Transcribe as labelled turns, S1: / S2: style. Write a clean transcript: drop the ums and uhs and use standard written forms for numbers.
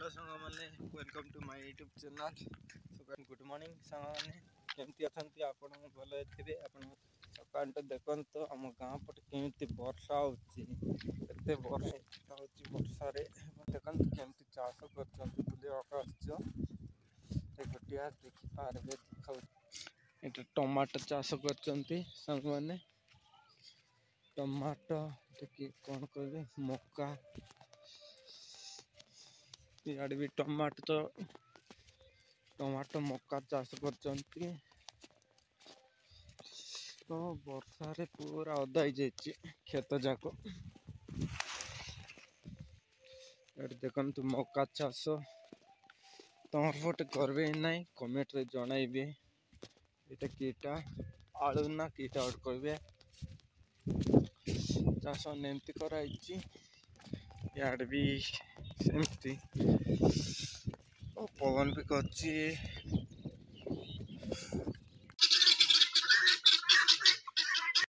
S1: सांग मैंने welcome to my YouTube channel. So good morning song मैंने केमती अच्छा आपण भल थे आप सका देखते तो आम गाँ पटे केमी वर्षा होते वर्षा वर्षा देखते केमती चाष कर देखिपारे देखा टमाटो चाष कर मैंने टमाटो कौन कह मका इे भी टमाटो मका चाष कर तो वर्षा रे पूरा ओदा ही जाइए खेत जाक देखु मका चाष तुम पटे करबे ना कमेंट रे जनइबे ये कीटा आलू ना कीटा और कहे चाष एमती कराई यार भी सेमती पवन भी कर